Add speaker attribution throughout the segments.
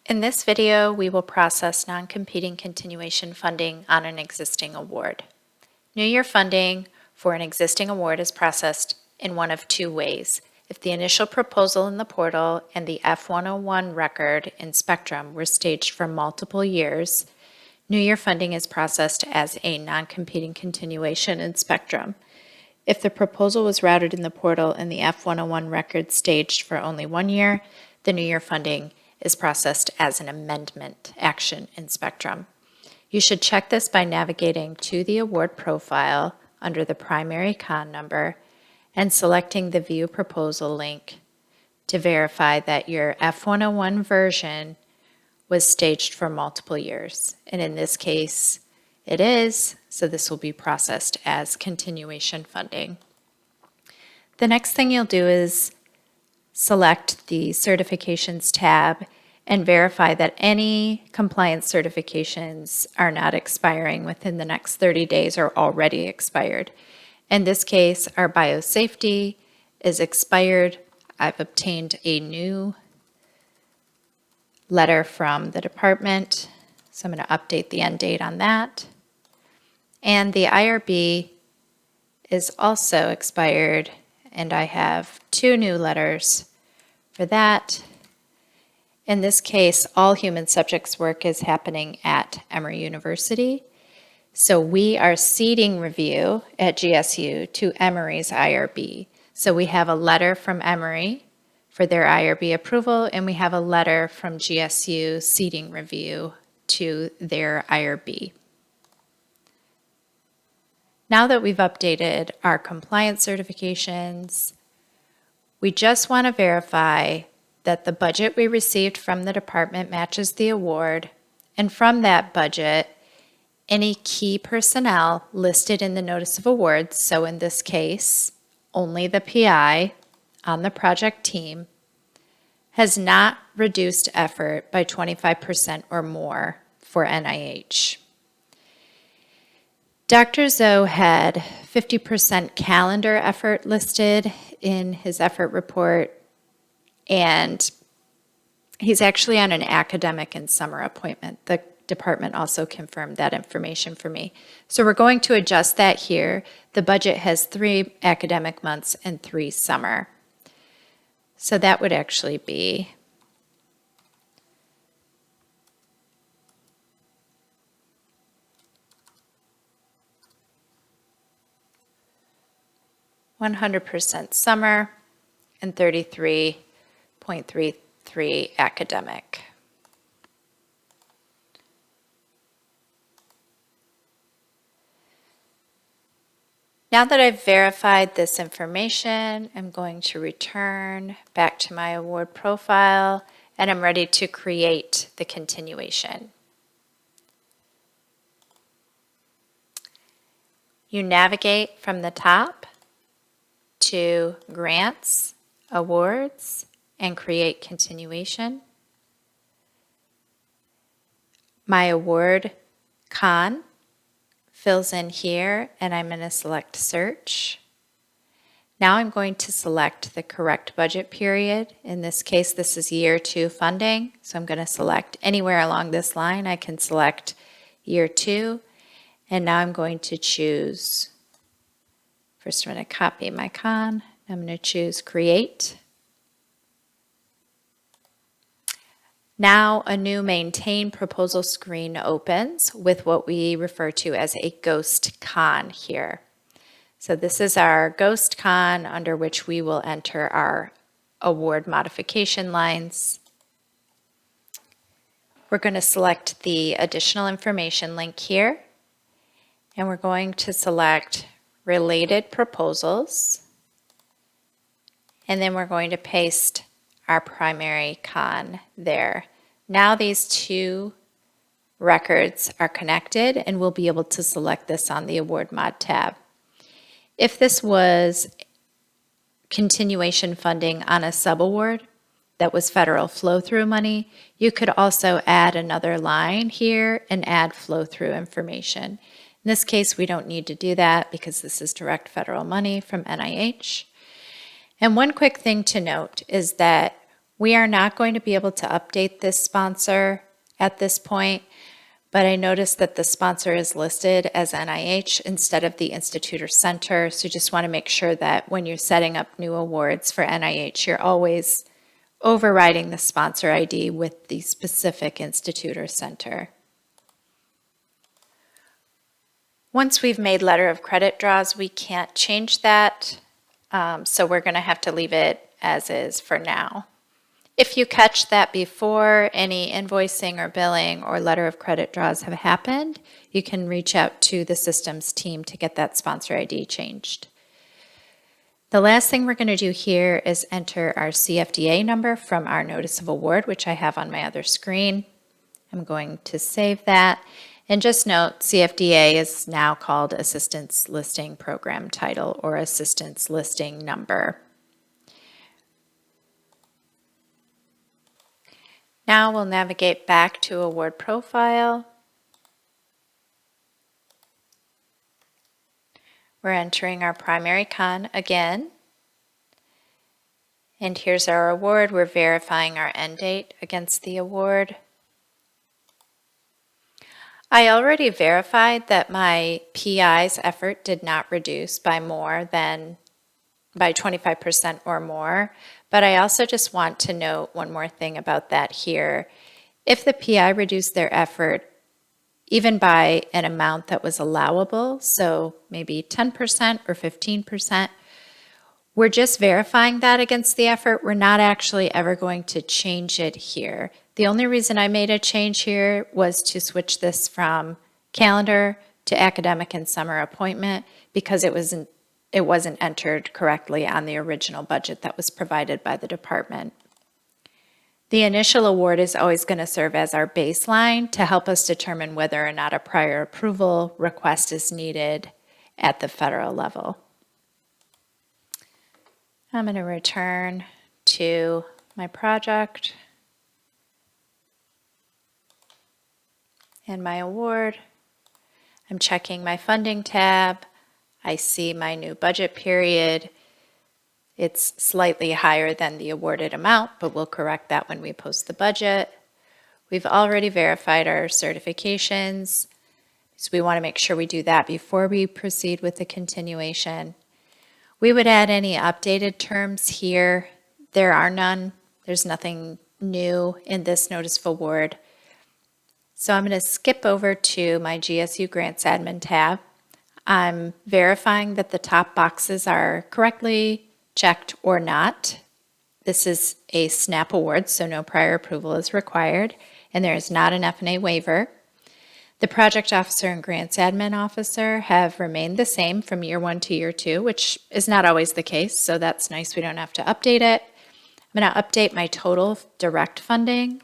Speaker 1: In this video, we will process non-competing continuation funding on an existing award. New year funding for an existing award is processed in one of two ways. If the initial proposal in the portal and the F-101 record in Spectrum were staged for multiple years, new year funding is processed as a non-competing continuation in Spectrum. If the proposal was routed in the portal and the F-101 record staged for only 1 year, the new year funding is processed as an amendment action in Spectrum. You should check this by navigating to the award profile under the primary con number and selecting the View Proposal link to verify that your F-101 version was staged for multiple years. And in this case, it is, so this will be processed as continuation funding. The next thing you'll do is select the Certifications tab and verify that any compliance certifications are not expiring within the next 30 days or already expired. In this case, our biosafety is expired. I've obtained a new letter from the department, so I'm going to update the end date on that. And the IRB is also expired, and I have 2 new letters for that. In this case, all human subjects work is happening at Emory University. So we are ceding review at GSU to Emory's IRB. So we have a letter from Emory for their IRB approval, and we have a letter from GSU ceding review to their IRB. Now that we've updated our compliance certifications, we just want to verify that the budget we received from the department matches the award, and from that budget, any key personnel listed in the notice of awards, so in this case, only the PI on the project team, has not reduced effort by 25% or more for NIH. Dr. Zoe had 50% calendar effort listed in his effort report, and he's actually on an academic and summer appointment. The department also confirmed that information for me. So we're going to adjust that here. The budget has 3 academic months and 3 summer. So that would actually be 100% summer and 33.33 academic. Now that I've verified this information, I'm going to return back to my award profile, and I'm ready to create the continuation. You navigate from the top to Grants, Awards, and create continuation. My award con fills in here, and I'm going to select search. Now I'm going to select the correct budget period. In this case, this is year 2 funding, so I'm going to select anywhere along this line. I can select year 2, and now I'm going to choose, first I'm going to copy my con. I'm going to choose create. Now a new maintain proposal screen opens with what we refer to as a ghost con here. So this is our ghost con under which we will enter our award modification lines. We're going to select the additional information link here, and we're going to select related proposals, and then we're going to paste our primary con there. Now these 2 records are connected, and we'll be able to select this on the Award Mod tab. If this was continuation funding on a subaward that was federal flow-through money, you could also add another line here and add flow-through information. In this case, we don't need to do that because this is direct federal money from NIH. And one quick thing to note is that We are not going to be able to update this sponsor at this point, but I noticed that the sponsor is listed as NIH instead of the Institute or Center, so just want to make sure that when you're setting up new awards for NIH, you're always overriding the sponsor ID with the specific institute or center. Once we've made letter of credit draws, we can't change that, so we're going to have to leave it as is for now. If you catch that before any invoicing or billing or letter of credit draws have happened, you can reach out to the systems team to get that sponsor ID changed. The last thing we're going to do here is enter our CFDA number from our notice of award, which I have on my other screen. I'm going to save that. And just note, CFDA is now called Assistance Listing Program Title or Assistance Listing Number. Now we'll navigate back to Award Profile. We're entering our primary con again. And here's our award. We're verifying our end date against the award. I already verified that my PI's effort did not reduce by 25% or more, but I also just want to note one more thing about that here. If the PI reduced their effort even by an amount that was allowable, so maybe 10% or 15%, we're just verifying that against the effort. We're not actually ever going to change it here. The only reason I made a change here was to switch this from calendar to academic and summer appointment because it wasn't entered correctly on the original budget that was provided by the department. The initial award is always going to serve as our baseline to help us determine whether or not a prior approval request is needed at the federal level. I'm going to return to my project and my award. I'm checking my funding tab. I see my new budget period. It's slightly higher than the awarded amount, but we'll correct that when we post the budget. We've already verified our certifications, so we want to make sure we do that before we proceed with the continuation. We would add any updated terms here. There are none. There's nothing new in this notice of award. So I'm going to skip over to my GSU Grants Admin tab. I'm verifying that the top boxes are correctly checked or not. This is a SNAP award, so no prior approval is required, and there is not an F&A waiver. The project officer and grants admin officer have remained the same from year 1 to year 2, which is not always the case, so that's nice. We don't have to update it. I'm going to update my total direct funding.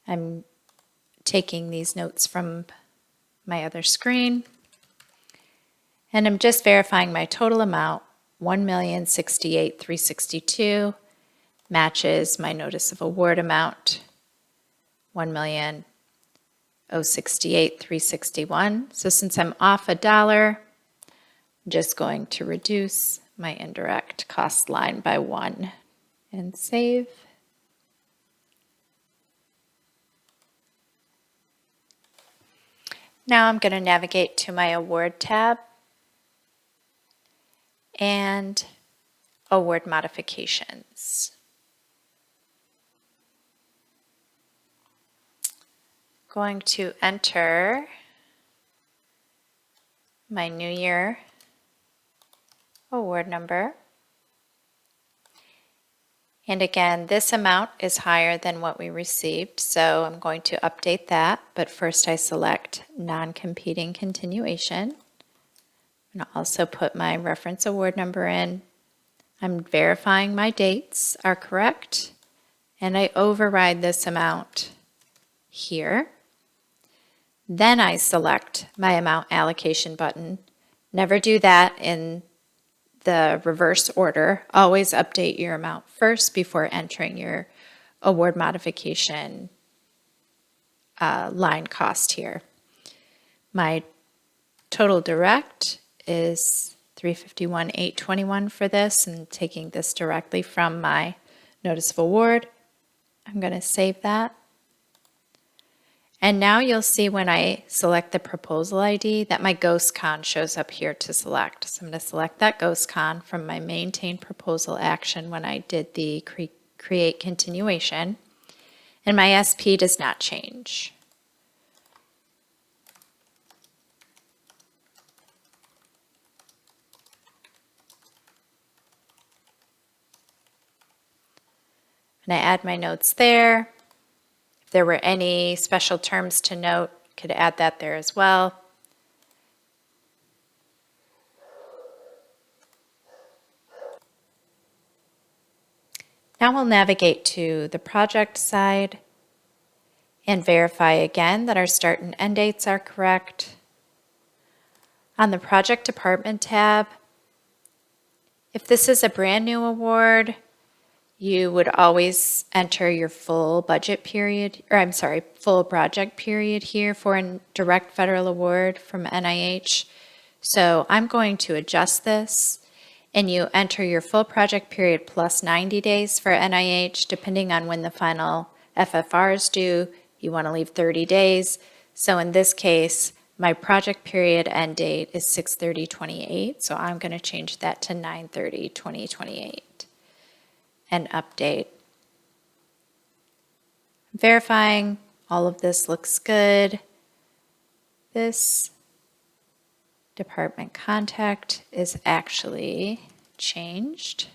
Speaker 1: I'm taking these notes from my other screen. And I'm just verifying my total amount, $1,068,362, matches my notice of award amount, $1,068,361. So since I'm off $1, I'm just going to reduce my indirect cost line by 1 and save. Now I'm going to navigate to my award tab and award modifications. Going to enter my New Year award number. And again, this amount is higher than what we received, so I'm going to update that. But first I select non-competing continuation. I'm going to also put my reference award number in. I'm verifying my dates are correct, and I override this amount here. Then I select my amount allocation button. Never do that in the reverse order. Always update your amount first before entering your award modification line cost here. My total direct is $351,821 for this, and taking this directly from my Notice of award. I'm going to save that. And now you'll see when I select the proposal ID that my GhostCon shows up here to select. So I'm going to select that GhostCon from my maintain proposal action when I did the create continuation. And my SP does not change. And I add my notes there. If there were any special terms to note, could add that there as well. Now we'll navigate to the project side and verify again that our start and end dates are correct. On the project department tab, if this is a brand new award, you would always enter your full budget period, full project period here for a direct federal award from NIH. So I'm going to adjust this, and you enter your full project period plus 90 days for NIH, depending on when the final FFR is due. You want to leave 30 days. So in this case, my project period end date is 6/30/28, so I'm going to change that to 9/30/2028. And update. Verifying all of this looks good. This department contact is actually changed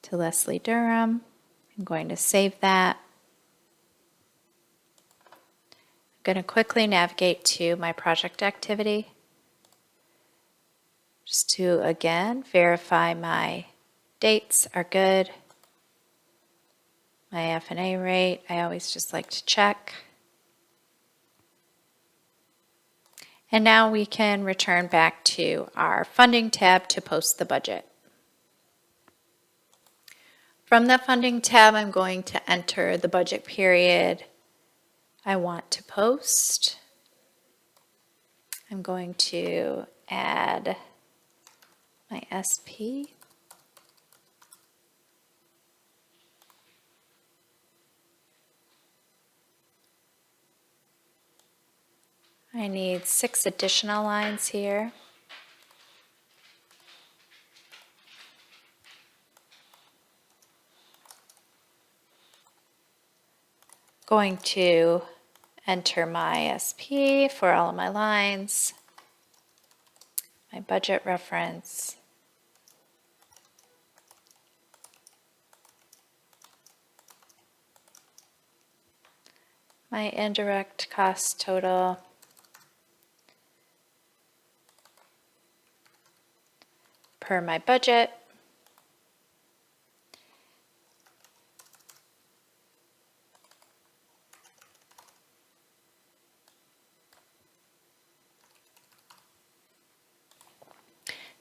Speaker 1: to Leslie Durham. I'm going to save that. I'm going to quickly navigate to my project activity just to again verify my dates are good. My F&A rate, I always just like to check. And now we can return back to our funding tab to post the budget. From the funding tab, I'm going to enter the budget period I want to post. I'm going to add my SP. I need 6 additional lines here. Going to enter my SP for all of my lines, my budget reference, my indirect cost total, per my budget,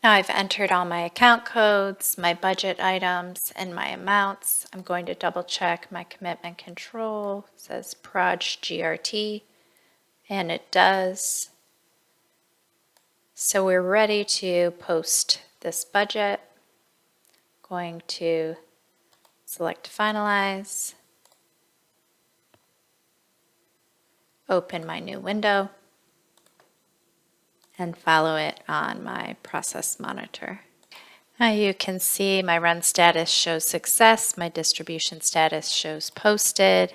Speaker 1: now I've entered all my account codes, my budget items, and my amounts. I'm going to double check my commitment control. It says Proj GRT, and it does. So we're ready to post this budget. Going to select Finalize, open my new window, and follow it on my process monitor. Now you can see my run status shows success, my distribution status shows posted.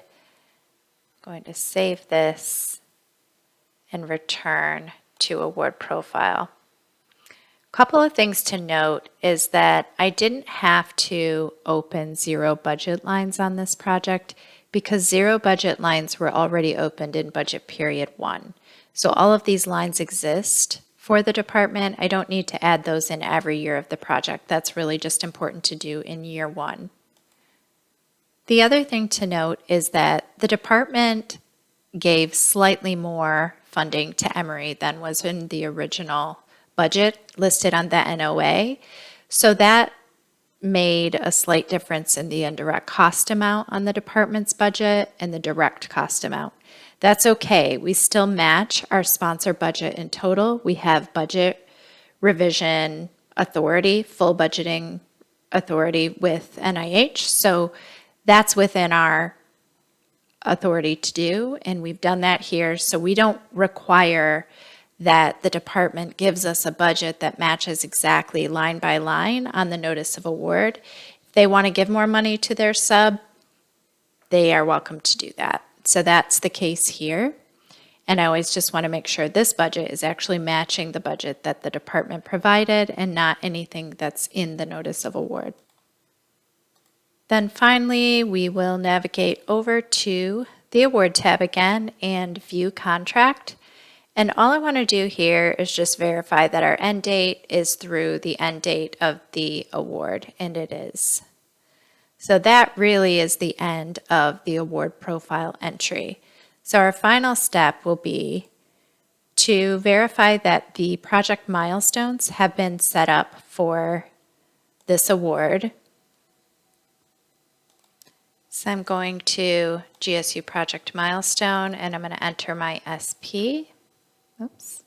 Speaker 1: I'm going to save this and return to award profile. A couple of things to note is that I didn't have to open 0 budget lines on this project because 0 budget lines were already opened in budget period 1. So all of these lines exist for the department. I don't need to add those in every year of the project. That's really just important to do in year 1. The other thing to note is that the department gave slightly more funding to Emory than was in the original budget listed on the NOA. So that made a slight difference in the indirect cost amount on the department's budget and the direct cost amount. That's okay. We still match our sponsor budget in total. We have budget revision authority, full budgeting authority with NIH. So that's within our authority to do, and we've done that here. So we don't require that the department gives us a budget that matches exactly line by line on the notice of award. If they want to give more money to their sub, they are welcome to do that. So that's the case here. And I always just want to make sure this budget is actually matching the budget that the department provided and not anything that's in the notice of award. Then finally, we will navigate over to the award tab again and view contract. And all I want to do here is just verify that our end date is through the end date of the award, and it is. So that really is the end of the award profile entry. So our final step will be to verify that the project milestones have been set up for this award. So I'm going to GSU project milestone and I'm going to enter my SP. Oops.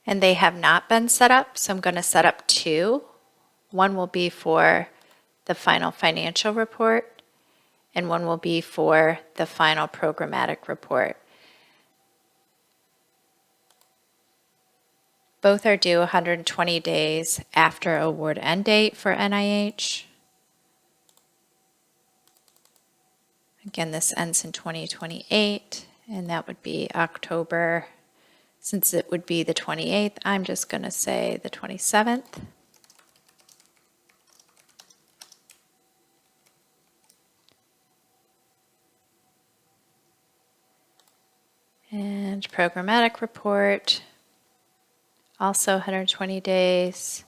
Speaker 1: And they have not been set up, so I'm going to set up two. One will be for the final financial report and one will be for the final programmatic report. Both are due 120 days after award end date for NIH. Again, this ends in 2028, and that would be October. Since it would be the 28th, I'm just going to say the 27th. And programmatic report, also 120 days.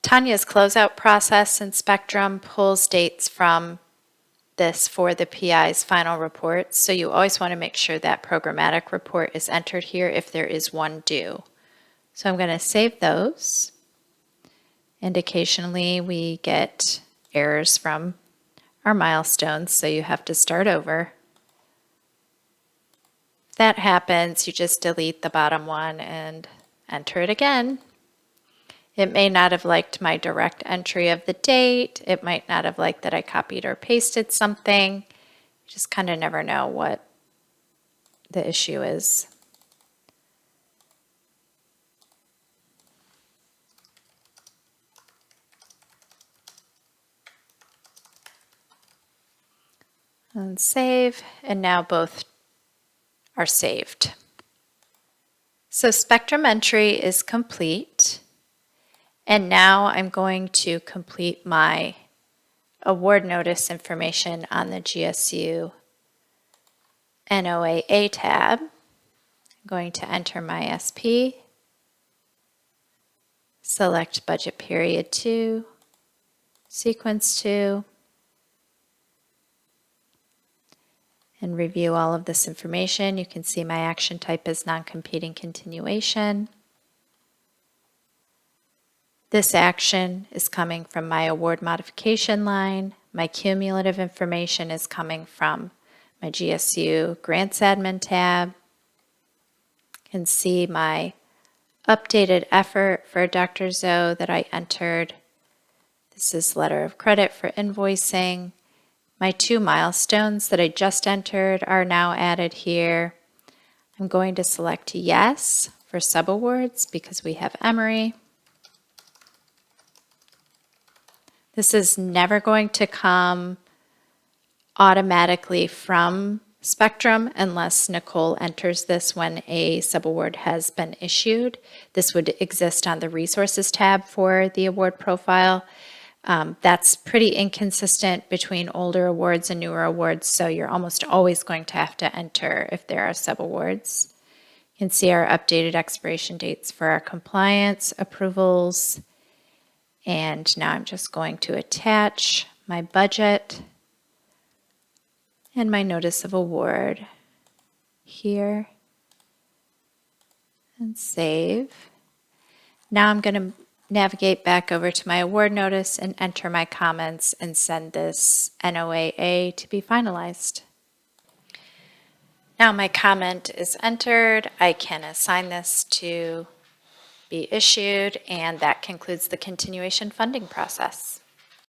Speaker 1: Tanya's closeout process in Spectrum pulls dates from this for the PI's final report, so you always want to make sure that programmatic report is entered here if there is one due. So I'm going to save those, and occasionally we get errors from our milestones, so you have to start over. If that happens, you just delete the bottom one and enter it again. It may not have liked my direct entry of the date. It might not have liked that I copied or pasted something. You just kind of never know what the issue is. And save, and now both are saved. So Spectrum entry is complete. And now I'm going to complete my award notice information on the GSU NOAA tab. I'm going to enter my SP, select budget period 2, sequence 2, and review all of this information. You can see my action type is non-competing continuation. This action is coming from my award modification line. My cumulative information is coming from my GSU grants admin tab. You can see my updated effort for Dr. Zoe that I entered. This is letter of credit for invoicing. My 2 milestones that I just entered are now added here. I'm going to select yes for subawards because we have Emory. This is never going to come automatically from Spectrum unless Nicole enters this when a subaward has been issued. This would exist on the resources tab for the award profile. That's pretty inconsistent between older awards and newer awards, so you're almost always going to have to enter if there are subawards. You can see our updated expiration dates for our compliance approvals. And now I'm just going to attach my budget and my notice of award here and save. Now I'm going to navigate back over to my award notice and enter my comments and send this NOAA to be finalized. Now my comment is entered. I can assign this to be issued, and that concludes the continuation funding process.